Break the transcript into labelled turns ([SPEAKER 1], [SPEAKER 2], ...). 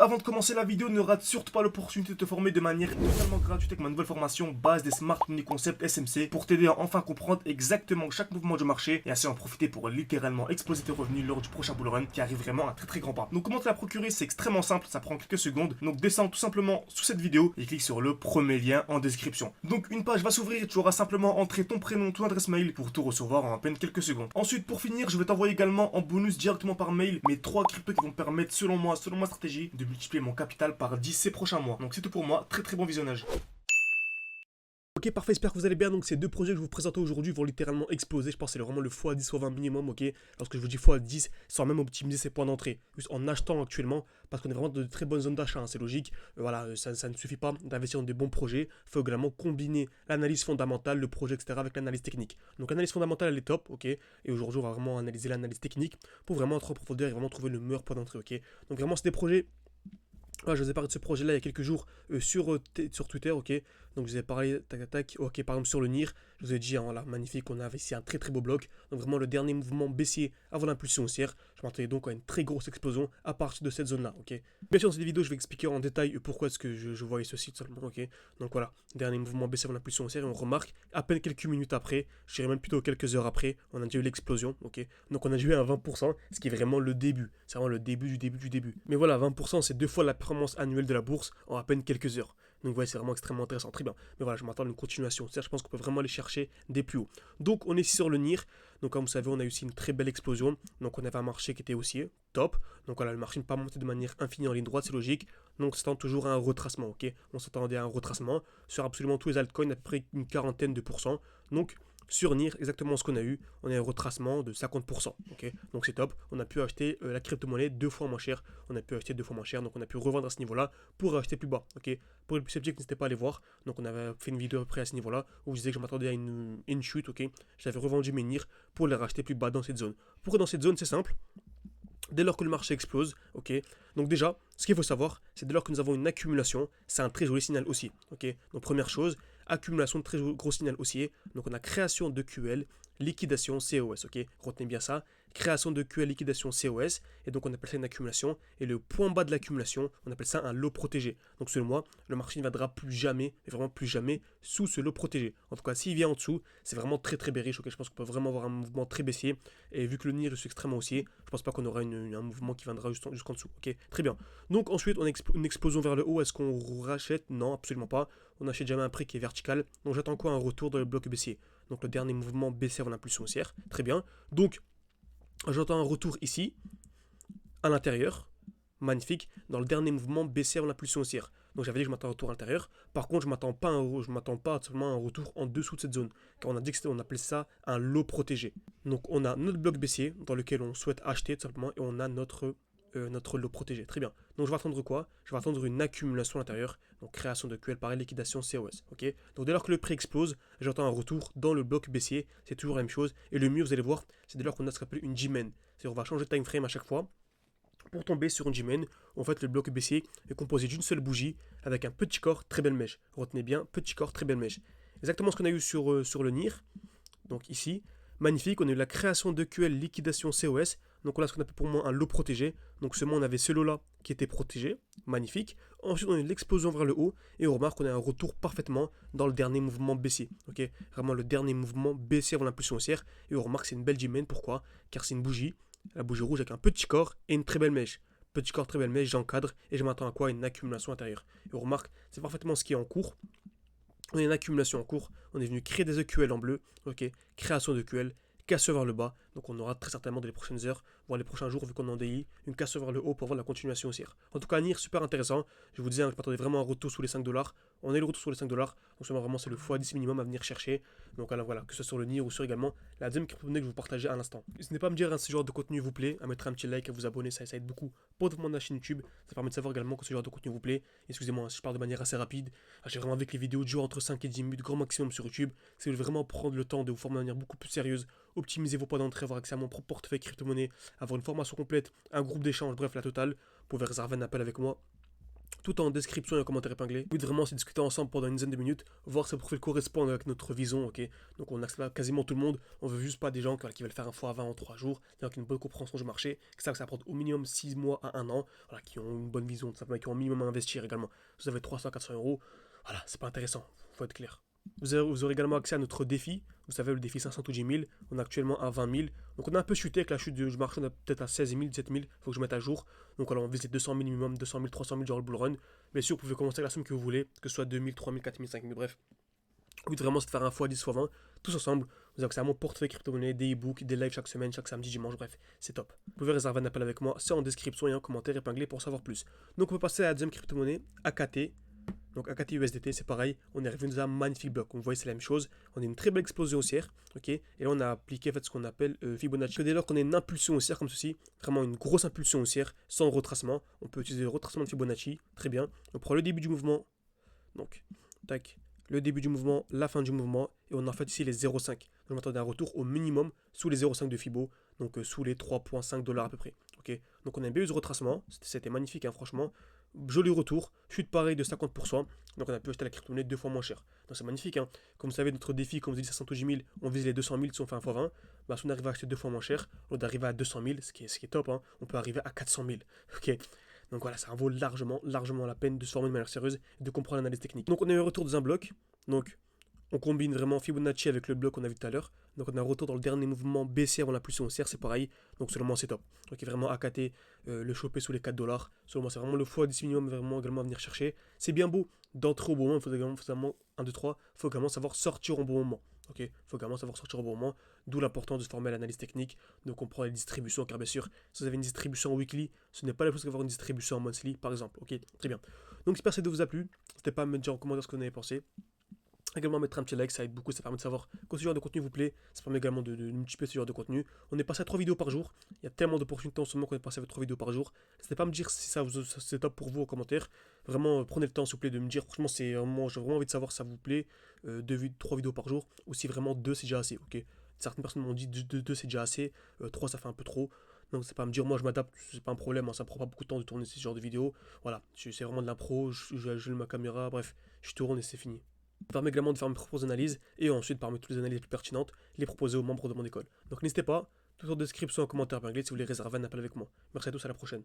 [SPEAKER 1] avant de commencer la vidéo, ne rate surtout pas l'opportunité de te former de manière totalement gratuite avec ma nouvelle formation base des Smart Money Concept SMC pour t'aider à enfin comprendre exactement chaque mouvement du marché et ainsi en profiter pour littéralement exploser tes revenus lors du prochain bull run qui arrive vraiment à très grand pas. Donc comment te la procurer, c'est extrêmement simple, ça prend quelques secondes. Donc descends tout simplement sous cette vidéo et clique sur le premier lien en description. Donc une page va s'ouvrir et tu auras simplement entré ton prénom, ton adresse mail pour tout recevoir en à peine quelques secondes. Ensuite, pour finir, je vais t'envoyer également en bonus directement par mail mes 3 cryptos qui vont me permettre selon moi, selon ma stratégie, de multiplier mon capital par 10 ces prochains mois. Donc c'est tout pour moi, très bon visionnage. Ok, parfait, j'espère que vous allez bien. Donc ces deux projets que je vous présente aujourd'hui vont littéralement exploser. Je pense que c'est vraiment le x10 x 20 minimum, ok. Lorsque je vous dis x10, sans même optimiser ses points d'entrée, juste en achetant actuellement, parce qu'on est vraiment dans de très bonnes zones d'achat, hein, c'est logique. Voilà, ça ne suffit pas d'investir dans des bons projets. Il faut également combiner l'analyse fondamentale, le projet, etc. avec l'analyse technique. Donc l'analyse fondamentale, elle est top, ok. Et aujourd'hui, on va vraiment analyser l'analyse technique pour vraiment entrer en profondeur et vraiment trouver le meilleur point d'entrée, ok. Donc vraiment, c'est des projets. Ah, je vous ai parlé de ce projet-là il y a quelques jours sur Twitter, ok. Donc je vous ai parlé, tac, ok, par exemple sur le NIR, je vous ai dit, hein, voilà, magnifique, on a ici un très beau bloc. Donc vraiment le dernier mouvement baissier avant l'impulsion haussière. Je m'attendais donc à une très grosse explosion à partir de cette zone-là, ok. Bien sûr, dans cette vidéo, je vais expliquer en détail pourquoi est-ce que je voyais ceci tout simplement, ok. Donc voilà, dernier mouvement baissier avant l'impulsion haussière et on remarque, à peine quelques minutes après, je dirais même plutôt quelques heures après, on a déjà eu l'explosion, ok. Donc on a déjà eu un 20%, ce qui est vraiment le début. C'est vraiment le début du début. Mais voilà, 20%, c'est 2 fois la performance annuelle de la bourse en à peine quelques heures. Donc vous voyez, c'est vraiment extrêmement intéressant, très bien. Mais voilà, je m'attends à une continuation. C'est-à-dire, je pense qu'on peut vraiment aller chercher des plus hauts. Donc on est ici sur le NIR. Donc comme vous savez, on a eu aussi une très belle explosion. Donc on avait un marché qui était haussier, top. Donc voilà, le marché n'est pas monté de manière infinie en ligne droite, c'est logique. Donc on s'attend toujours à un retracement, ok. On s'attendait à un retracement sur absolument tous les altcoins, à peu près une quarantaine de pourcents. Donc sur NIR, exactement ce qu'on a eu, on a un retracement de 50%. Okay, donc c'est top. On a pu acheter la crypto-monnaie 2 fois moins cher. On a pu acheter 2 fois moins cher. Donc on a pu revendre à ce niveau-là pour acheter plus bas. Okay, pour les plus sceptiques, n'hésitez pas à aller voir. Donc on avait fait une vidéo après à ce niveau-là où je disais que je m'attendais à une chute. Okay, j'avais revendu mes NIR pour les racheter plus bas dans cette zone. Pourquoi dans cette zone? C'est simple. Dès lors que le marché explose, ok. Donc déjà, ce qu'il faut savoir, c'est dès lors que nous avons une accumulation, c'est un très joli signal haussier, ok. Donc première chose, accumulation de très gros signal haussier. Donc on a création de QL, liquidation COS, ok. Retenez bien ça, création de QL, liquidation COS, et donc on appelle ça une accumulation. Et le point bas de l'accumulation, on appelle ça un lot protégé. Donc selon moi, le marché ne viendra plus jamais, mais vraiment plus jamais, sous ce lot protégé. En tout cas, s'il vient en dessous, c'est vraiment très bearish, ok. Je pense qu'on peut vraiment avoir un mouvement très baissier. Et vu que le NIR est extrêmement haussier, je pense pas qu'on aura un mouvement qui viendra jusqu'en dessous. Ok, très bien. Donc ensuite, on a une explosion vers le haut. Est-ce qu'on rachète? Non, absolument pas. On achète jamais un prix qui est vertical. Donc j'attends quoi? Un retour dans le bloc baissier. Donc le dernier mouvement baissier avant l'impulsion haussière. Très bien. Donc j'attends un retour ici, à l'intérieur. Magnifique. Dans le dernier mouvement baissier avant l'impulsion haussière. Donc j'avais dit que je m'attends à un retour à l'intérieur. Par contre, je ne m'attends pas seulement à un retour en dessous de cette zone. Car on a dit qu'on appelait ça un lot protégé. Donc on a notre bloc baissier dans lequel on souhaite acheter tout simplement et on a notre lot protégé. Très bien. Donc je vais attendre quoi? Je vais attendre une accumulation à l'intérieur. Donc création de QL par liquidation COS. Ok. Donc dès lors que le prix explose, j'attends un retour dans le bloc baissier. C'est toujours la même chose. Et le mieux, vous allez voir, c'est dès lors qu'on a ce qu'on appelle une G-Man. C'est-à-dire on va changer de time frame à chaque fois. Pour tomber sur une G-Man, en fait, le bloc baissier est composé d'une seule bougie avec un petit corps, très belle mèche. Retenez bien, petit corps, très belle mèche. Exactement ce qu'on a eu sur le NIR. Donc ici, magnifique, on a eu la création de QL, liquidation COS. Donc on a ce qu'on appelle pour moi un lot protégé. Donc seulement on avait ce lot-là qui était protégé. Magnifique. Ensuite on a eu l'explosion vers le haut. Et on remarque qu'on a un retour parfaitement dans le dernier mouvement baissier. Ok, vraiment le dernier mouvement baissier avant l'impulsion haussière. Et on remarque que c'est une belle G-Man. Pourquoi? Car c'est une bougie. La bougie rouge avec un petit corps et une très belle mèche. Petit corps, très belle mèche, j'encadre et je m'attends à quoi? Une accumulation intérieure. Et on remarque, c'est parfaitement ce qui est en cours. On a une accumulation en cours, on est venu créer des EQL en bleu, ok, création de QL, casse vers le bas, donc on aura très certainement dans les prochaines heures, voire les prochains jours, vu qu'on est en DI, une casse vers le haut pour voir la continuation haussière. En tout cas, NIR, super intéressant, je vous disais, je m'attendais vraiment à un retour sous les 5$, on est le retour sur les 5$, donc vraiment c'est le x10 minimum à venir chercher, donc alors voilà, que ce soit sur le NIR ou sur également la deuxième crypto-monnaie que je vous partageais à l'instant. N'hésitez pas à me dire si ce genre de contenu vous plaît, à mettre un petit like, à vous abonner, ça aide beaucoup pour le développement de la chaîne YouTube, ça permet de savoir également que ce genre de contenu vous plaît. Excusez-moi si je parle de manière assez rapide, j'ai vraiment avec les vidéos de jour entre 5 et 10 minutes, grand maximum sur YouTube. Si vous voulez vraiment prendre le temps de vous former de manière beaucoup plus sérieuse, optimiser vos points d'entrée, avoir accès à mon propre portefeuille crypto-monnaie, avoir une formation complète, un groupe d'échange, bref la totale, vous pouvez réserver un appel avec moi.
[SPEAKER 2] tout en description et en commentaire épinglé. Le but vraiment, c'est de discuter ensemble pendant une dizaine de minutes, voir si le profil correspond avec notre vision, ok. Donc on accepte quasiment tout le monde, on veut juste pas des gens qui veulent faire un x20 en 3 jours, qui ont une bonne compréhension du marché, que ça apporte au minimum 6 mois à 1 an, voilà, qui ont une bonne vision, tout simplement, qui ont un minimum à investir également. Vous avez 300-400 euros, voilà, c'est pas intéressant, faut être clair. Vous aurez également accès à notre défi. Vous savez, le défi 500 ou 10 000. On est actuellement à 20 000. Donc on a un peu chuté avec la chute du marché. On est peut-être à 16 000, 17 000. Il faut que je mette à jour. Donc alors on vise les 200 000 minimum, 200 000, 300 000 genre le bull run. Bien sûr, vous pouvez commencer avec la somme que vous voulez, que ce soit 2 000, 3 000, 4 000, 5 000, bref. Le but vraiment, c'est de faire un x10, x20, tous ensemble. Vous avez accès à mon portefeuille crypto-monnaie, des e-books, des lives chaque semaine, chaque samedi, dimanche, bref, c'est top. Vous pouvez réserver un appel avec moi, c'est en description et en commentaire épinglé pour savoir plus. Donc on peut passer à la deuxième crypto-monnaie, AKT. Donc AKT USDT, c'est pareil, on est revenu dans un magnifique bloc. Donc vous voyez, c'est la même chose. On a une très belle explosion haussière, ok. Et là, on a appliqué en fait ce qu'on appelle Fibonacci. Dès lors qu'on a une impulsion haussière comme ceci, vraiment une grosse impulsion haussière, sans retracement, on peut utiliser le retracement de Fibonacci, très bien. On prend le début du mouvement, donc, tac, le début du mouvement, la fin du mouvement, et on a en fait ici les 0,5. Je m'attendais à un retour au minimum sous les 0,5 de Fibo, donc sous les 3,5 $ à peu près. Ok, donc on a bien eu ce retracement, c'était magnifique, hein, franchement. Joli retour, chute pareil de 50%, donc on a pu acheter la crypto-monnaie 2 fois moins cher. Donc c'est magnifique, hein. Comme vous savez, notre défi, comme vous dit 510 000, on vise les 200 000 si on fait un x20. Bah, si on arrive à acheter 2 fois moins cher, on arrive à 200 000, ce qui est top, hein, on peut arriver à 400 000. Ok. Donc voilà, ça en vaut largement la peine de se former de manière sérieuse et de comprendre l'analyse technique. Donc on a eu un retour dans un bloc. Donc on combine vraiment Fibonacci avec le bloc qu'on a vu tout à l'heure. Donc on a un retour dans le dernier mouvement baissier avant la pulsion haussière, c'est pareil. Donc selon moi c'est top. Donc il est vraiment AKT, le choper sous les 4 $. Selon moi c'est vraiment le x10 minimum vraiment également à venir chercher. C'est bien beau d'entrer au bon moment, il faut également 1, 2, 3, il faut également savoir sortir au bon moment. Ok, il faut également savoir sortir au bon moment, d'où l'importance de se former à l'analyse technique, de comprendre les distributions, car bien sûr, si vous avez une distribution en weekly, ce n'est pas la chose qu'avoir une distribution en monthly, par exemple. Ok, très bien. Donc j'espère que cette vidéo vous a plu. N'hésitez pas à me dire en commentaire ce que vous en avez pensé. Également mettre un petit like, ça aide beaucoup, ça permet de savoir que ce genre de contenu vous plaît, ça permet également de multiplier ce genre de contenu. On est passé à 3 vidéos par jour, il y a tellement d'opportunités en ce moment qu'on est passé à 3 vidéos par jour. N'hésitez pas à me dire si c'est top pour vous en commentaire. Vraiment, prenez le temps s'il vous plaît de me dire, franchement, j'ai vraiment envie de savoir si ça vous plaît, 3 vidéos par jour, ou si vraiment 2 c'est déjà assez, ok. Certaines personnes m'ont dit 2 c'est déjà assez, 3 ça fait un peu trop. Donc c'est pas à me dire, moi je m'adapte, c'est pas un problème, hein, ça prend pas beaucoup de temps de tourner ce genre de vidéos. Voilà, c'est vraiment de l'impro, je ma caméra, bref, je tourne et c'est fini. Ça permet également de faire mes propres analyses et ensuite, parmi toutes les analyses les plus pertinentes, les proposer aux membres de mon école. Donc n'hésitez pas, tout en description, en commentaire épinglé si vous voulez réserver un appel avec moi. Merci à tous, à la prochaine.